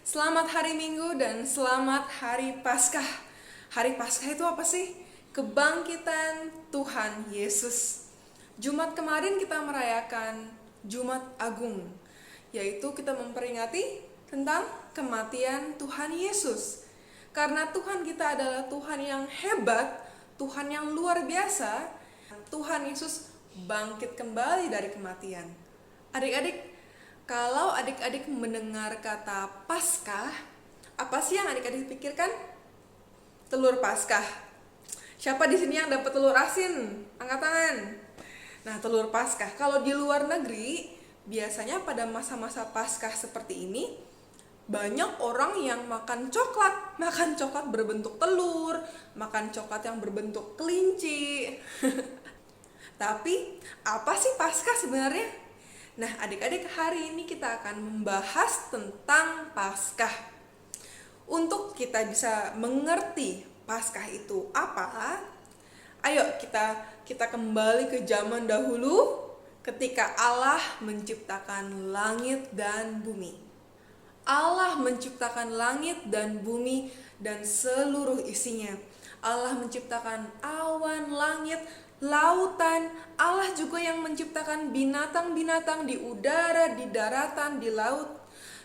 Selamat hari Minggu dan selamat hari Paskah. Hari Paskah itu apa sih? Kebangkitan Tuhan Yesus. Jumat kemarin kita merayakan Jumat Agung, yaitu kita memperingati tentang kematian Tuhan Yesus. Karena Tuhan kita adalah Tuhan yang hebat, Tuhan yang luar biasa, Tuhan Yesus bangkit kembali dari kematian. Adik-adik, kalau adik-adik mendengar kata Paskah, apa sih yang adik-adik pikirkan? Telur Paskah. Siapa di sini yang dapat telur asin? Angkat tangan. Nah, telur Paskah. Kalau di luar negeri, biasanya pada masa-masa Paskah seperti ini, banyak orang yang makan coklat berbentuk telur, makan coklat yang berbentuk kelinci. Tapi, apa sih Paskah sebenarnya? Nah, adik-adik, hari ini kita akan membahas tentang Paskah. Untuk kita bisa mengerti Paskah itu apa, ayo kita kembali ke zaman dahulu ketika Allah menciptakan langit dan bumi. Allah menciptakan langit dan bumi dan seluruh isinya. Allah menciptakan awan, langit, lautan. Allah juga yang menciptakan binatang-binatang di udara, di daratan, di laut.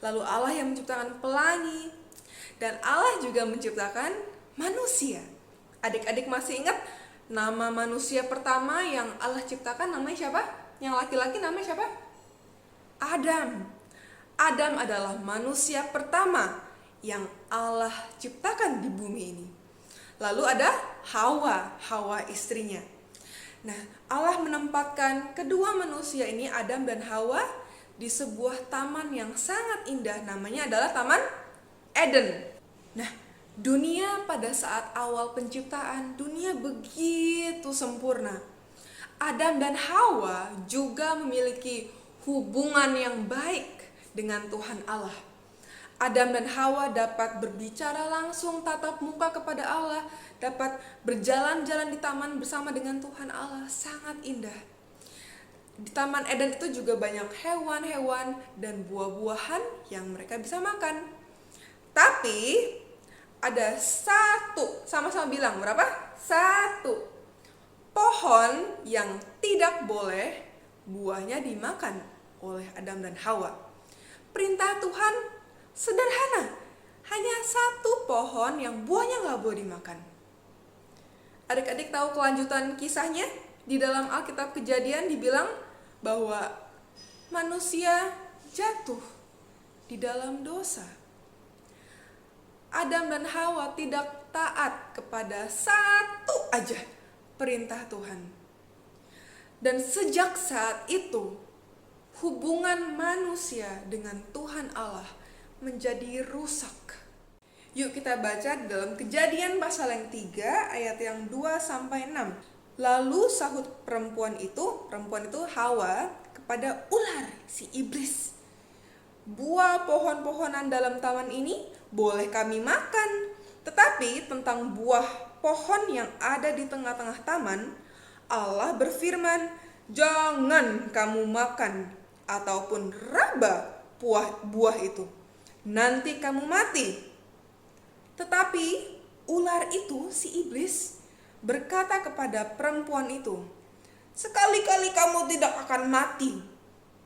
Lalu Allah yang menciptakan pelangi. Dan Allah juga menciptakan manusia. Adik-adik masih ingat nama manusia pertama yang Allah ciptakan namanya siapa? Yang laki-laki namanya siapa? Adam. Adam adalah manusia pertama yang Allah ciptakan di bumi ini. Lalu ada Hawa istrinya. Nah, Allah menempatkan kedua manusia ini, Adam dan Hawa, di sebuah taman yang sangat indah, namanya adalah Taman Eden. Nah, dunia pada saat awal penciptaan, dunia begitu sempurna. Adam dan Hawa juga memiliki hubungan yang baik dengan Tuhan Allah. Adam dan Hawa dapat berbicara langsung tatap muka kepada Allah, dapat berjalan-jalan di taman bersama dengan Tuhan Allah, sangat indah. Di Taman Eden itu juga banyak hewan-hewan dan buah-buahan yang mereka bisa makan. Tapi ada satu, sama-sama bilang berapa? Satu pohon yang tidak boleh buahnya dimakan oleh Adam dan Hawa. Perintah Tuhan sederhana, hanya satu pohon yang buahnya gak boleh dimakan. Adik-adik tahu kelanjutan kisahnya? Di dalam Alkitab Kejadian dibilang bahwa manusia jatuh di dalam dosa. Adam dan Hawa tidak taat kepada satu aja perintah Tuhan. Dan sejak saat itu, hubungan manusia dengan Tuhan Allah menjadi rusak. Yuk kita baca dalam Kejadian pasal yang 3 ayat yang 2-6. Lalu sahut perempuan itu Hawa kepada ular, si iblis. Buah pohon-pohonan dalam taman ini boleh kami makan, tetapi tentang buah pohon yang ada di tengah-tengah taman, Allah berfirman, jangan kamu makan ataupun raba buah itu, nanti kamu mati. Tetapi ular itu, si iblis, berkata kepada perempuan itu, sekali-kali kamu tidak akan mati.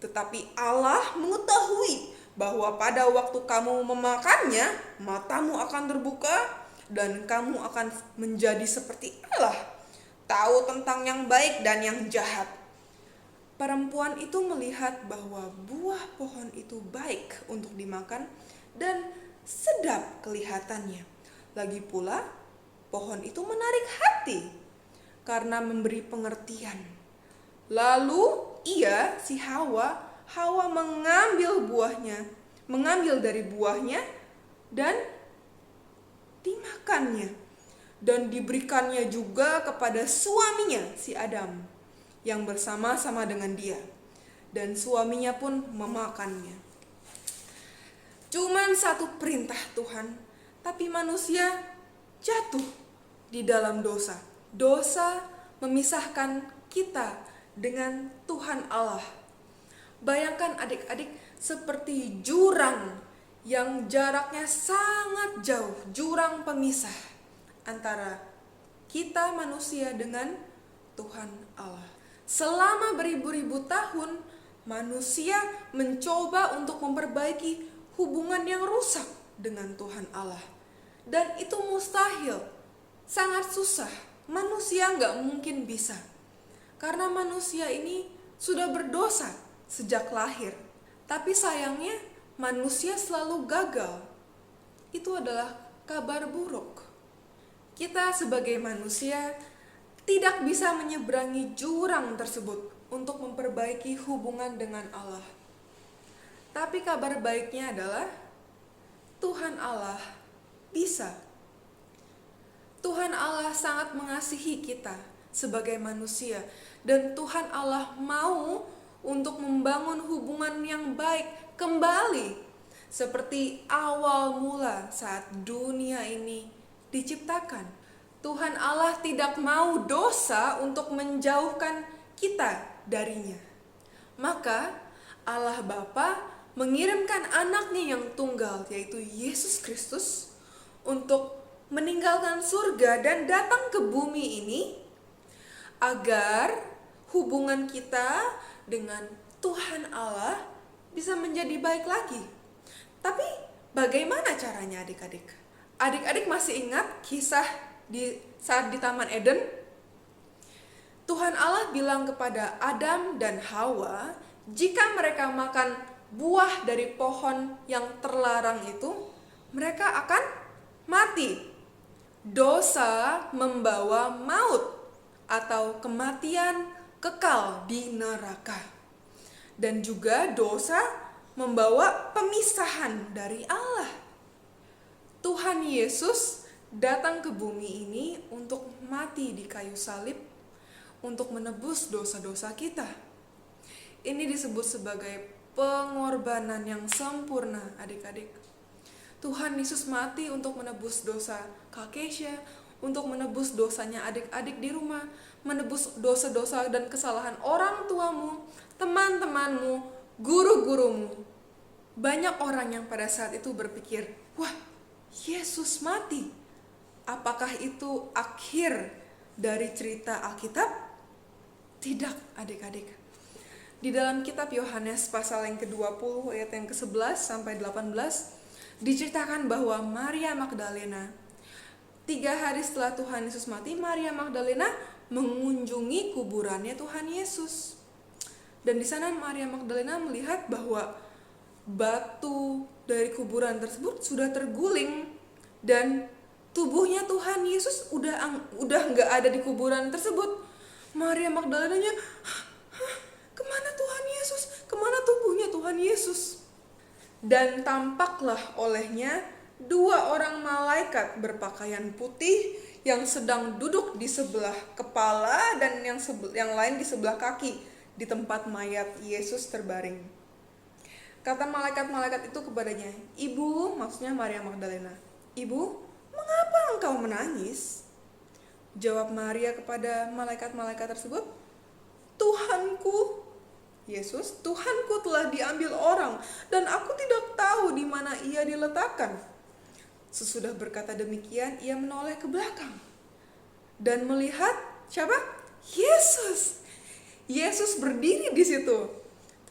Tetapi Allah mengetahui bahwa pada waktu kamu memakannya, matamu akan terbuka dan kamu akan menjadi seperti Allah, tahu tentang yang baik dan yang jahat. Perempuan itu melihat bahwa buah pohon itu baik untuk dimakan dan sedap kelihatannya. Lagi pula, pohon itu menarik hati karena memberi pengertian. Lalu si Hawa mengambil dari buahnya dan dimakannya. Dan diberikannya juga kepada suaminya, si Adam, yang bersama-sama dengan dia. Dan suaminya pun memakannya. Cuman satu perintah Tuhan, tapi manusia jatuh di dalam dosa. Dosa memisahkan kita dengan Tuhan Allah. Bayangkan adik-adik seperti jurang yang jaraknya sangat jauh, jurang pemisah antara kita manusia dengan Tuhan Allah. Selama beribu-ribu tahun, manusia mencoba untuk memperbaiki hubungan yang rusak dengan Tuhan Allah. Dan itu mustahil, sangat susah. Manusia nggak mungkin bisa. Karena manusia ini sudah berdosa sejak lahir. Tapi sayangnya manusia selalu gagal. Itu adalah kabar buruk. Kita sebagai manusia tidak bisa menyeberangi jurang tersebut untuk memperbaiki hubungan dengan Allah. Tapi kabar baiknya adalah Tuhan Allah bisa. Tuhan Allah sangat mengasihi kita sebagai manusia, dan Tuhan Allah mau untuk membangun hubungan yang baik kembali seperti awal mula saat dunia ini diciptakan. Tuhan Allah tidak mau dosa untuk menjauhkan kita darinya. Maka Allah Bapa mengirimkan anaknya yang tunggal, yaitu Yesus Kristus, untuk meninggalkan surga dan datang ke bumi ini agar hubungan kita dengan Tuhan Allah bisa menjadi baik lagi. Tapi bagaimana caranya adik-adik? Adik-adik masih ingat kisah saat di Taman Eden? Tuhan Allah bilang kepada Adam dan Hawa, jika mereka makan buah dari pohon yang terlarang itu, mereka akan mati. Dosa membawa maut atau kematian kekal di neraka. Dan juga dosa membawa pemisahan dari Allah. Tuhan Yesus datang ke bumi ini untuk mati di kayu salib, untuk menebus dosa-dosa kita. Ini disebut sebagai pengorbanan yang sempurna, adik-adik. Tuhan Yesus mati untuk menebus dosa Kak Keisha, untuk menebus dosanya adik-adik di rumah, menebus dosa-dosa dan kesalahan orang tuamu, teman-temanmu, guru-gurumu. Banyak orang yang pada saat itu berpikir, wah, Yesus mati. Apakah itu akhir dari cerita Alkitab? Tidak, adik-adik. Di dalam kitab Yohanes pasal yang ke-20 ayat yang ke-11 sampai 18 diceritakan bahwa Maria Magdalena, 3 hari setelah Tuhan Yesus mati, Maria Magdalena mengunjungi kuburannya Tuhan Yesus. Dan di sana Maria Magdalena melihat bahwa batu dari kuburan tersebut sudah terguling dan tubuhnya Tuhan Yesus udah nggak ada di kuburan tersebut. Maria Magdalenanya, kemana Tuhan Yesus? Kemana tubuhnya Tuhan Yesus? Dan tampaklah olehnya 2 orang malaikat berpakaian putih yang sedang duduk di sebelah kepala dan yang lain di sebelah kaki di tempat mayat Yesus terbaring. Kata malaikat-malaikat itu kepadanya, "Ibu," maksudnya Maria Magdalena, "Ibu, mengapa engkau menangis?" Jawab Maria kepada malaikat-malaikat tersebut, "Tuhanku, Yesus, Tuhanku telah diambil orang dan aku tidak tahu di mana ia diletakkan." Sesudah berkata demikian, ia menoleh ke belakang dan melihat siapa? Yesus. Yesus berdiri di situ.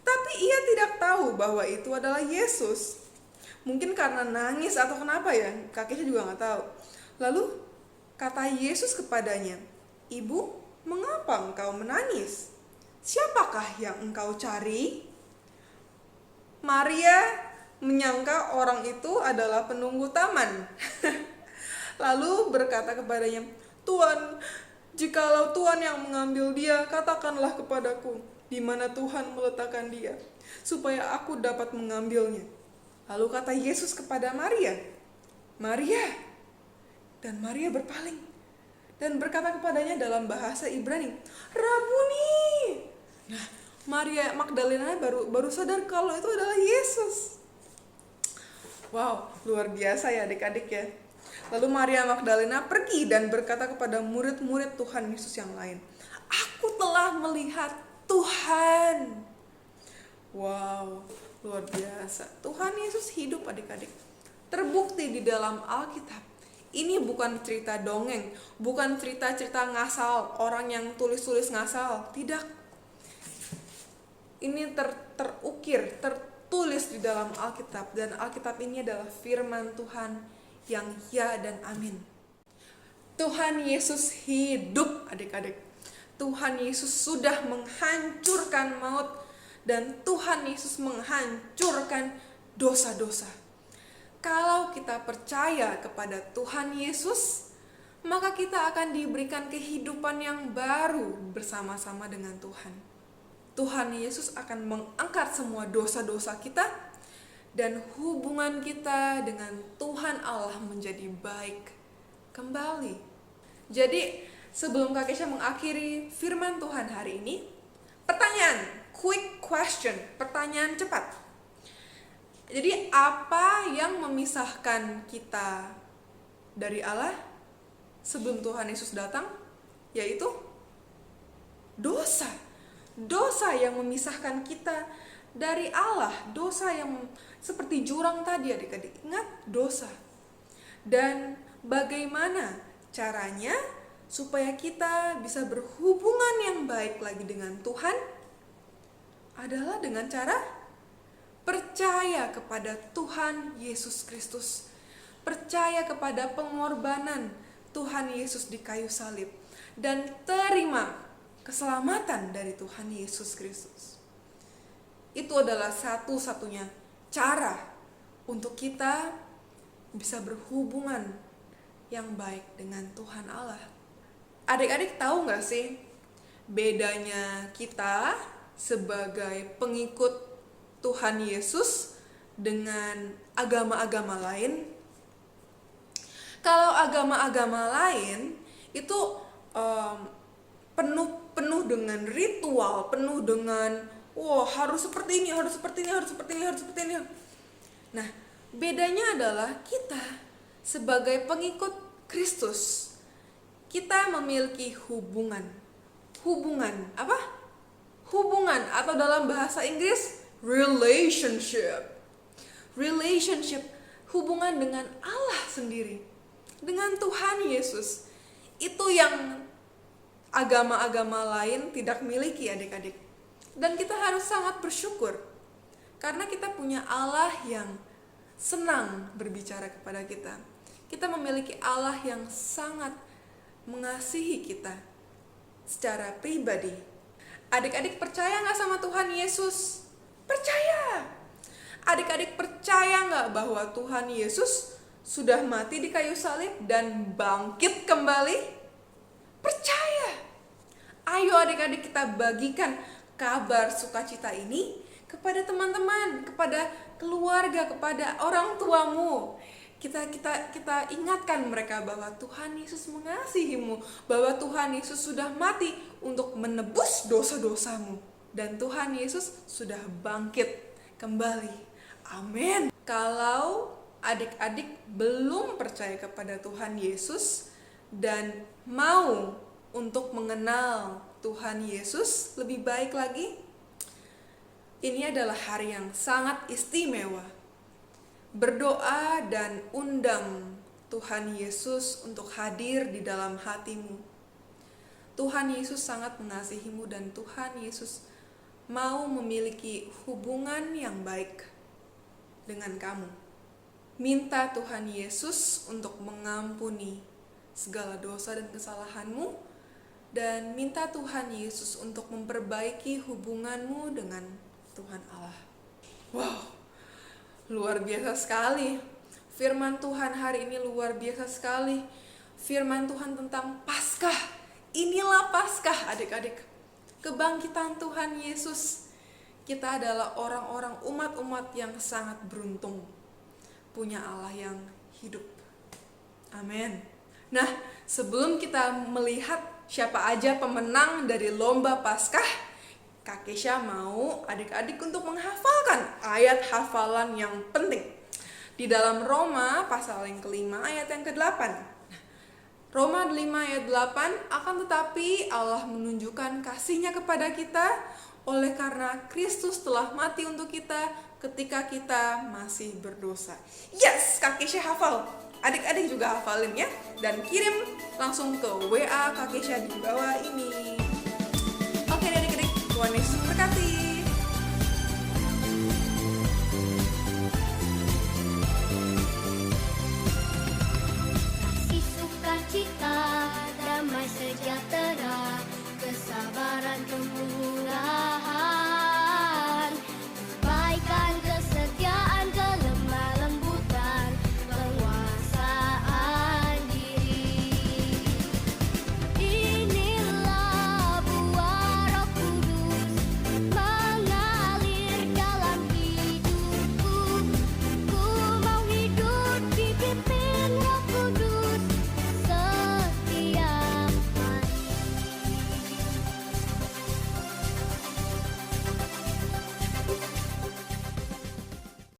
Tapi ia tidak tahu bahwa itu adalah Yesus. Mungkin karena nangis atau kenapa ya, kakeknya juga nggak tahu. Lalu kata Yesus kepadanya, "Ibu, mengapa engkau menangis? Siapakah yang engkau cari?" Maria menyangka orang itu adalah penunggu taman. Lalu berkata kepadanya, "Tuan, jikalau Tuhan yang mengambil dia, katakanlah kepadaku di mana Tuhan meletakkan dia, supaya aku dapat mengambilnya." Lalu kata Yesus kepada Maria, "Maria." Dan Maria berpaling dan berkata kepadanya dalam bahasa Ibrani, "Rabuni." Nah, Maria Magdalena baru sadar kalau itu adalah Yesus. Wow, luar biasa ya adik-adik ya. Lalu Maria Magdalena pergi dan berkata kepada murid-murid Tuhan Yesus yang lain, "Aku telah melihat Tuhan." Wow, Luar biasa. Tuhan Yesus hidup adik-adik. Terbukti di dalam Alkitab. Ini bukan cerita dongeng, bukan cerita-cerita ngasal, orang yang tulis-tulis ngasal. Tidak. Ini terukir, tertulis di dalam Alkitab. Dan Alkitab ini adalah firman Tuhan yang ya dan amin. Tuhan Yesus hidup adik-adik. Tuhan Yesus sudah menghancurkan maut. Dan Tuhan Yesus menghancurkan dosa-dosa. Kalau kita percaya kepada Tuhan Yesus, maka kita akan diberikan kehidupan yang baru bersama-sama dengan Tuhan. Tuhan Yesus akan mengangkat semua dosa-dosa kita dan hubungan kita dengan Tuhan Allah menjadi baik kembali. Jadi, sebelum Kak Kesha mengakhiri firman Tuhan hari ini, pertanyaan, quick question, pertanyaan cepat. Jadi apa yang memisahkan kita dari Allah sebelum Tuhan Yesus datang? Yaitu dosa. Dosa yang memisahkan kita dari Allah. Dosa yang seperti jurang tadi adik-adik. Ingat, dosa. Dan bagaimana caranya supaya kita bisa berhubungan yang baik lagi dengan Tuhan? Adalah dengan cara percaya kepada Tuhan Yesus Kristus. Percaya kepada pengorbanan Tuhan Yesus di kayu salib. Dan terima keselamatan dari Tuhan Yesus Kristus. Itu adalah satu-satunya cara untuk kita bisa berhubungan yang baik dengan Tuhan Allah. Adik-adik tahu gak sih bedanya kita sebagai pengikut Tuhan Yesus dengan agama-agama lain? Kalau agama-agama lain itu penuh dengan ritual, penuh dengan harus seperti ini, harus seperti ini, harus seperti ini, harus seperti ini. Nah, bedanya adalah kita sebagai pengikut Kristus, kita memiliki hubungan apa? Hubungan, atau dalam bahasa Inggris relationship, hubungan dengan Allah sendiri, dengan Tuhan Yesus. Itu yang agama-agama lain tidak miliki adik-adik. Dan kita harus sangat bersyukur karena kita punya Allah yang senang berbicara kepada kita. Kita memiliki Allah yang sangat mengasihi kita secara pribadi. Adik-adik percaya gak sama Tuhan Yesus? Percaya. Adik-adik percaya gak bahwa Tuhan Yesus sudah mati di kayu salib dan bangkit kembali? Percaya. Ayo adik-adik kita bagikan kabar sukacita ini kepada teman-teman, kepada keluarga, kepada orang tuamu. Kita ingatkan mereka bahwa Tuhan Yesus mengasihimu, bahwa Tuhan Yesus sudah mati untuk menebus dosa-dosamu, dan Tuhan Yesus sudah bangkit kembali. Amin. Kalau adik-adik belum percaya kepada Tuhan Yesus dan mau untuk mengenal Tuhan Yesus lebih baik lagi, ini adalah hari yang sangat istimewa. Berdoa dan undang Tuhan Yesus untuk hadir di dalam hatimu. Tuhan Yesus sangat mengasihimu dan Tuhan Yesus mau memiliki hubungan yang baik dengan kamu. Minta Tuhan Yesus untuk mengampuni segala dosa dan kesalahanmu, dan minta Tuhan Yesus untuk memperbaiki hubunganmu dengan Tuhan Allah. Wow, luar biasa sekali. Firman Tuhan hari ini luar biasa sekali. Firman Tuhan tentang Paskah. Inilah Paskah adik-adik. Kebangkitan Tuhan Yesus. Kita adalah orang-orang umat-umat yang sangat beruntung. Punya Allah yang hidup. Amin. Nah, sebelum kita melihat siapa aja pemenang dari lomba Paskah, Kak Kesha mau adik-adik untuk menghafalkan ayat hafalan yang penting di dalam Roma pasal yang ke-5 ayat yang ke-8. Roma 5 ayat 8, akan tetapi Allah menunjukkan kasih-Nya kepada kita oleh karena Kristus telah mati untuk kita ketika kita masih berdosa. Yes, Kak Kesha hafal. Adik-adik juga hafalin ya. Dan kirim langsung ke WA Kak Kesha di bawah ini. Oke adik-adik, Tuhan Yesus berkati.